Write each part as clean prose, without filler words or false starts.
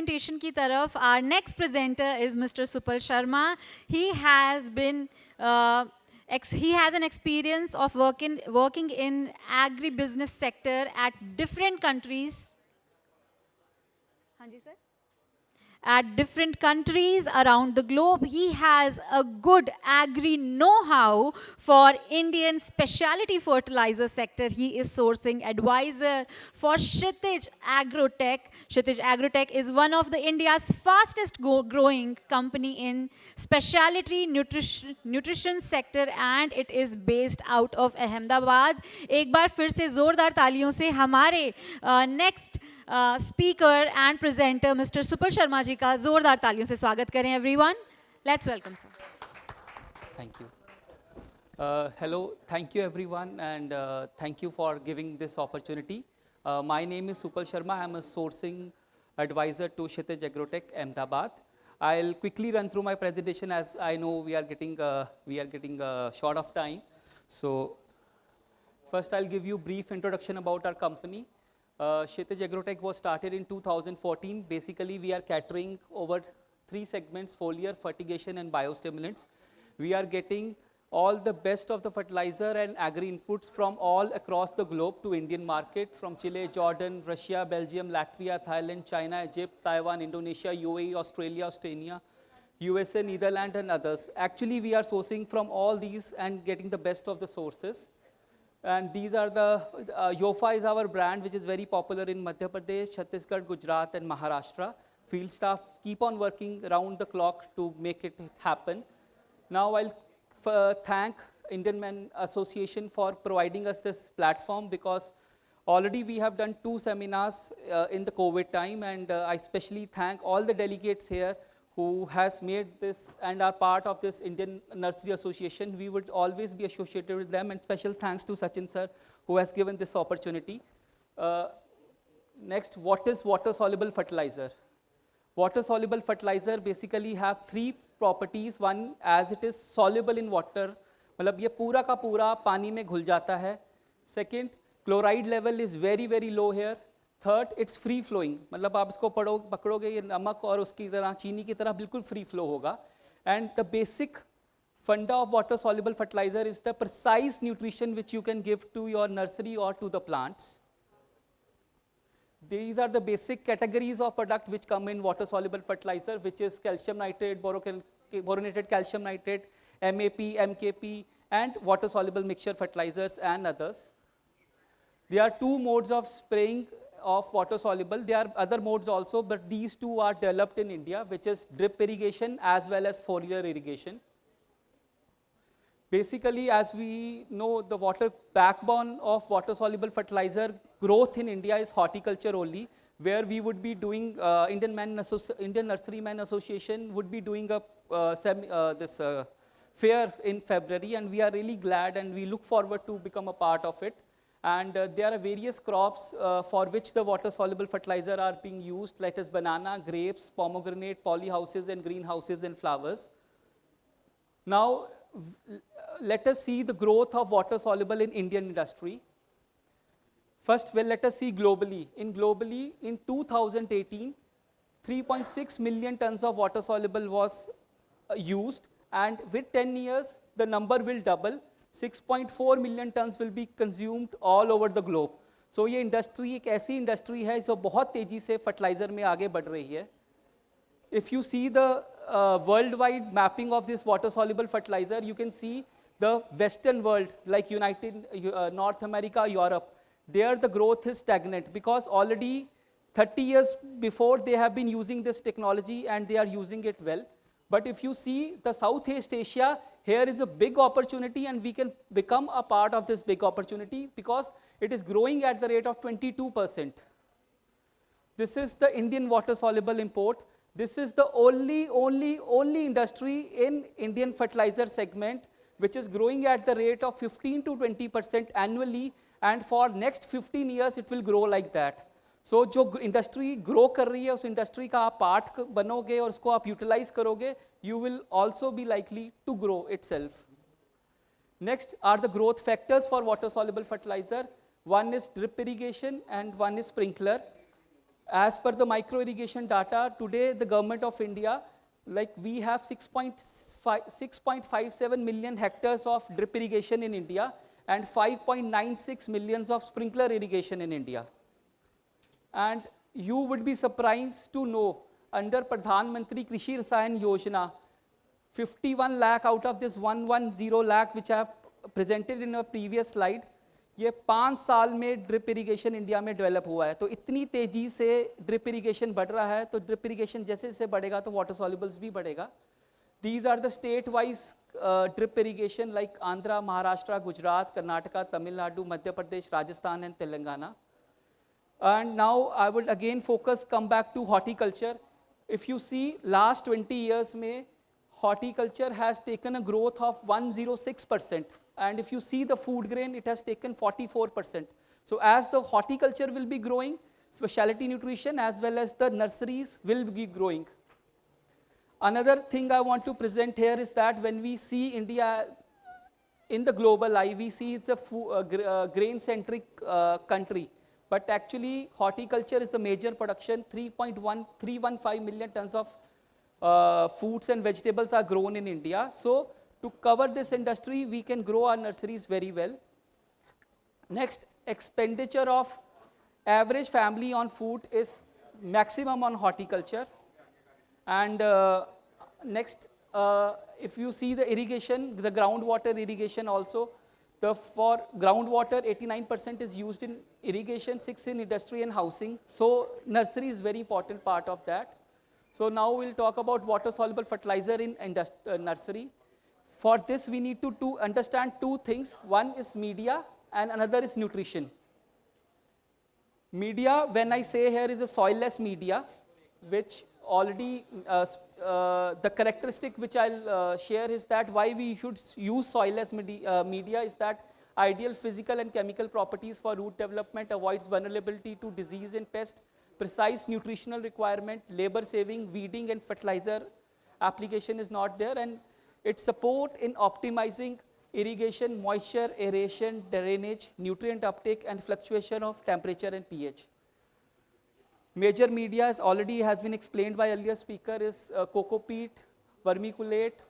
presentation की तरफ, our next presenter is Mr. Supal Sharma. He has been he has an experience of working in agribusiness sector at different countries. हाँ जी sir. At different countries around the globe. He has a good agri know-how for Indian specialty fertilizer sector. He is sourcing advisor for Kshitij Agrotech. Kshitij Agrotech is one of the India's fastest growing company in specialty nutrition sector and it is based out of Ahmedabad. एक बार फिर से जोरदार तालियों से हमारे next speaker and presenter mister Supal Sharma ji का जोरदार तालियों से स्वागत करें everyone. Let's welcome sir. Thank you. Hello, thank you everyone and thank you for giving this opportunity. My name is Supal Sharma. I am a sourcing advisor to Kshitij Agrotech, Ahmedabad. I'll quickly run through my presentation as I know we are getting short of time. So first I'll give you brief introduction about our company. Kshitij Agrotech was started in 2014. Basically, we are catering over 3 segments: foliar, fertigation, and biostimulants. We are getting all the best of the fertilizer and agri inputs from all across the globe to Indian market, from Chile, Jordan, Russia, Belgium, Latvia, Thailand, China, Egypt, Taiwan, Indonesia, UAE, Australia, Oceania, USA, Netherlands, and others. Actually, we are sourcing from all these and getting the best of the sources. And these are the, Yofa is our brand which is very popular in Madhya Pradesh, Chhattisgarh, Gujarat and Maharashtra. Field staff keep on working around the clock to make it happen. Now I'll thank Indian Men Association for providing us this platform because already we have done 2 seminars in the COVID time and I especially thank all the delegates here who has made this and are part of this Indian Nursery Association. We would always be associated with them and special thanks to Sachin sir who has given this opportunity. Next, what is water soluble fertilizer? Water soluble fertilizer basically have 3 properties. One, as it is soluble in water, मतलब ये पूरा का पूरा पानी में घुल जाता है. Second, chloride level is very low here. Third, it's free flowing, मतलब आप इसको पकड़ोगे ये नमक और उसकी तरह चीनी की तरह बिल्कुल फ्री फ्लो होगा. And the basic funda of water soluble fertiliser is the precise nutrition which you can give to your nursery और to the plants. These are the basic categories of product which come in water soluble fertilizer, which is calcium nitrate, boronated calcium nitrate, MAP, MKP, and water soluble mixture fertilizers and others. There are 2 modes of spraying of water soluble. There are other modes also, but these 2 are developed in India, which is drip irrigation as well as foliar irrigation. Basically, as we know, the water backbone of water soluble fertilizer growth in India is horticulture only, where we would be doing Indian Nurseryman Association would be doing a fair in February, and we are really glad and we look forward to become a part of it. And there are various crops for which the water soluble fertilizer are being used, like as banana, grapes, pomegranate, polyhouses and greenhouses and flowers. Now let us see the growth of water soluble in Indian industry. First, well, let us see globally. In 2018, 3.6 million tons of water soluble was used, and with 10 years, the number will double. 6.4 million tons will be consumed all over the globe. So ये industry एक ऐसी industry है जो बहुत तेजी से fertilizer में आगे बढ़ रही है. If you see the worldwide mapping of this water soluble fertilizer, you can see the Western world like North America, Europe. There the growth is stagnant because already 30 years before they have been using this technology and they are using it well. But if you see the Southeast Asia, here is a big opportunity and we can become a part of this big opportunity because it is growing at the rate of 22%. This is the Indian water soluble import. This is the only industry in Indian fertilizer segment which is growing at the rate of 15 to 20% annually, and for next 15 years it will grow like that. So जो industry grow कर रही है उस industry का आप part बनोगे और उसको आप utilize करोगे, you will also be likely to grow itself. Next are the growth factors for water soluble fertilizer. One is drip irrigation and one is sprinkler. As per the micro irrigation data, today the government of India, like we have 6.57 million hectares of drip irrigation in India and 5.96 millions of sprinkler irrigation in India. And you would be surprised to know, under Pradhan Mantri Krishi Rasayan Yojana, 51 lakh out of this 110 lakh which I have presented in a previous slide, ये 5 साल में drip irrigation India में develop हुआ है. तो इतनी तेजी से ड्रिप इरिगेशन बढ़ रहा है, तो ड्रिप इरिगेशन जैसे जैसे बढ़ेगा तो वाटर सॉल्युबल्स भी बढ़ेगा. These are the state-wise drip irrigation like Andhra, Maharashtra, Gujarat, Karnataka, Tamil Nadu, Madhya Pradesh, Rajasthan and Telangana. And now I would again come back to horticulture. If you see last 20 years में horticulture has taken a growth of 106%. And if you see the food grain, it has taken 44%. So as the horticulture will be growing, specialty nutrition as well as the nurseries will be growing. Another thing I want to present here is that when we see India in the global eye, we see it's a grain-centric country. But actually, horticulture is the major production. 3.1315 million tons of fruits and vegetables are grown in India. So to cover this industry, we can grow our nurseries very well. Next, expenditure of average family on food is maximum on horticulture. And next, if you see the irrigation, the groundwater irrigation also, for groundwater, 89% is used in irrigation, 6 in industry and housing. So nursery is very important part of that. So now we'll talk about water-soluble fertilizer in nursery. For this, we need to understand two things. One is media and another is nutrition. Media, when I say here, is a soilless media, which already, the characteristic which I'll share is that why we should use soilless media is that ideal physical and chemical properties for root development, avoids vulnerability to disease and pest, precise nutritional requirement, labor saving, weeding and fertilizer application is not there, and its support in optimizing irrigation, moisture, aeration, drainage, nutrient uptake and fluctuation of temperature and pH. Major media has been explained by earlier speaker is coco peat, vermiculate,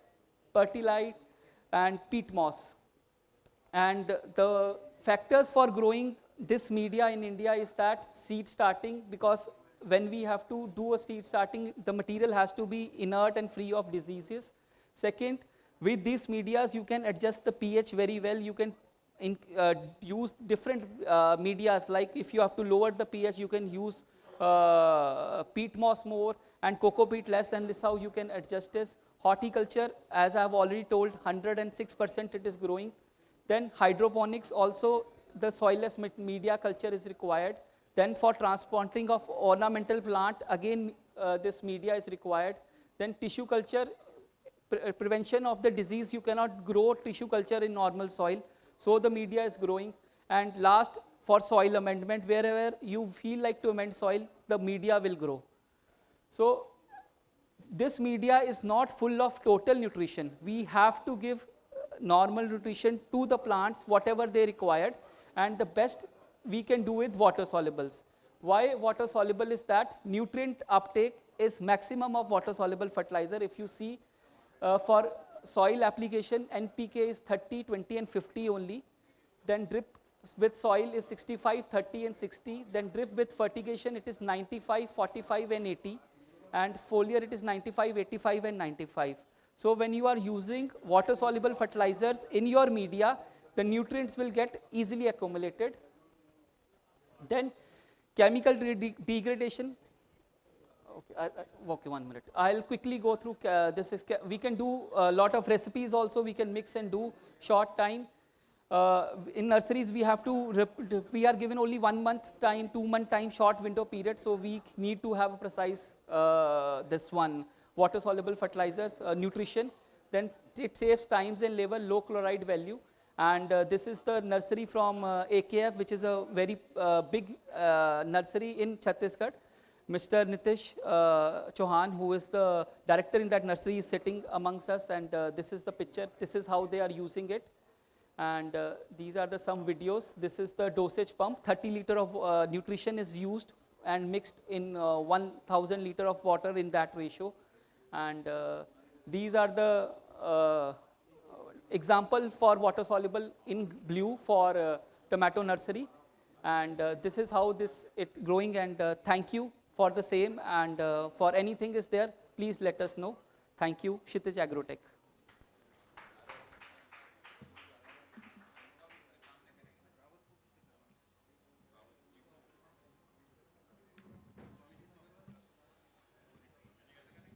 perlite and peat moss. And the factors for growing this media in India is that seed starting, because when we have to do a seed starting, the material has to be inert and free of diseases. Second, with these medias, you can adjust the pH very well. You can use different medias, like if you have to lower the pH, you can use peat moss more and coco peat less, and this is how you can adjust this. Horticulture, as I have already told, 106% it is growing. Then hydroponics, also the soilless media culture is required. Then for transplanting of ornamental plant, again this media is required. Then tissue culture, prevention of the disease, you cannot grow tissue culture in normal soil, so the media is growing. And last, for soil amendment, wherever you feel like to amend soil, the media will grow. So this media is not full of total nutrition. We have to give normal nutrition to the plants, whatever they required, and the best we can do with water solubles. Why water soluble is that nutrient uptake is maximum of water soluble fertilizer. If you see for soil application, NPK is 30, 20 and 50 only. Then drip with soil is 65, 30 and 60. Then drip with fertigation, it is 95, 45 and 80. And foliar, it is 95, 85 and 95. So when you are using water soluble fertilizers in your media, the nutrients will get easily accumulated. Then chemical degradation. Okay, 1 minute. I'll quickly go through this. We can do a lot of recipes also. We can mix and do short time. In nurseries, we are given only 1 month time, 2 month time, short window period. So we need to have a precise this one, water soluble fertilizers, nutrition. Then it saves times and labor, low chloride value. And this is the nursery from AKF, which is a very big nursery in Chhattisgarh. Mr. Nitish Chauhan, who is the director in that nursery, is sitting amongst us, and this is the picture. This is how they are using it. And these are some videos. This is the dosage pump. 30 liter of nutrition is used and mixed in 1000 liter of water in that ratio. And these are the example for water soluble in blue for tomato nursery. And this is how it growing. And thank you for the same. And for anything is there, please let us know. Thank you, Kshitij Agrotech.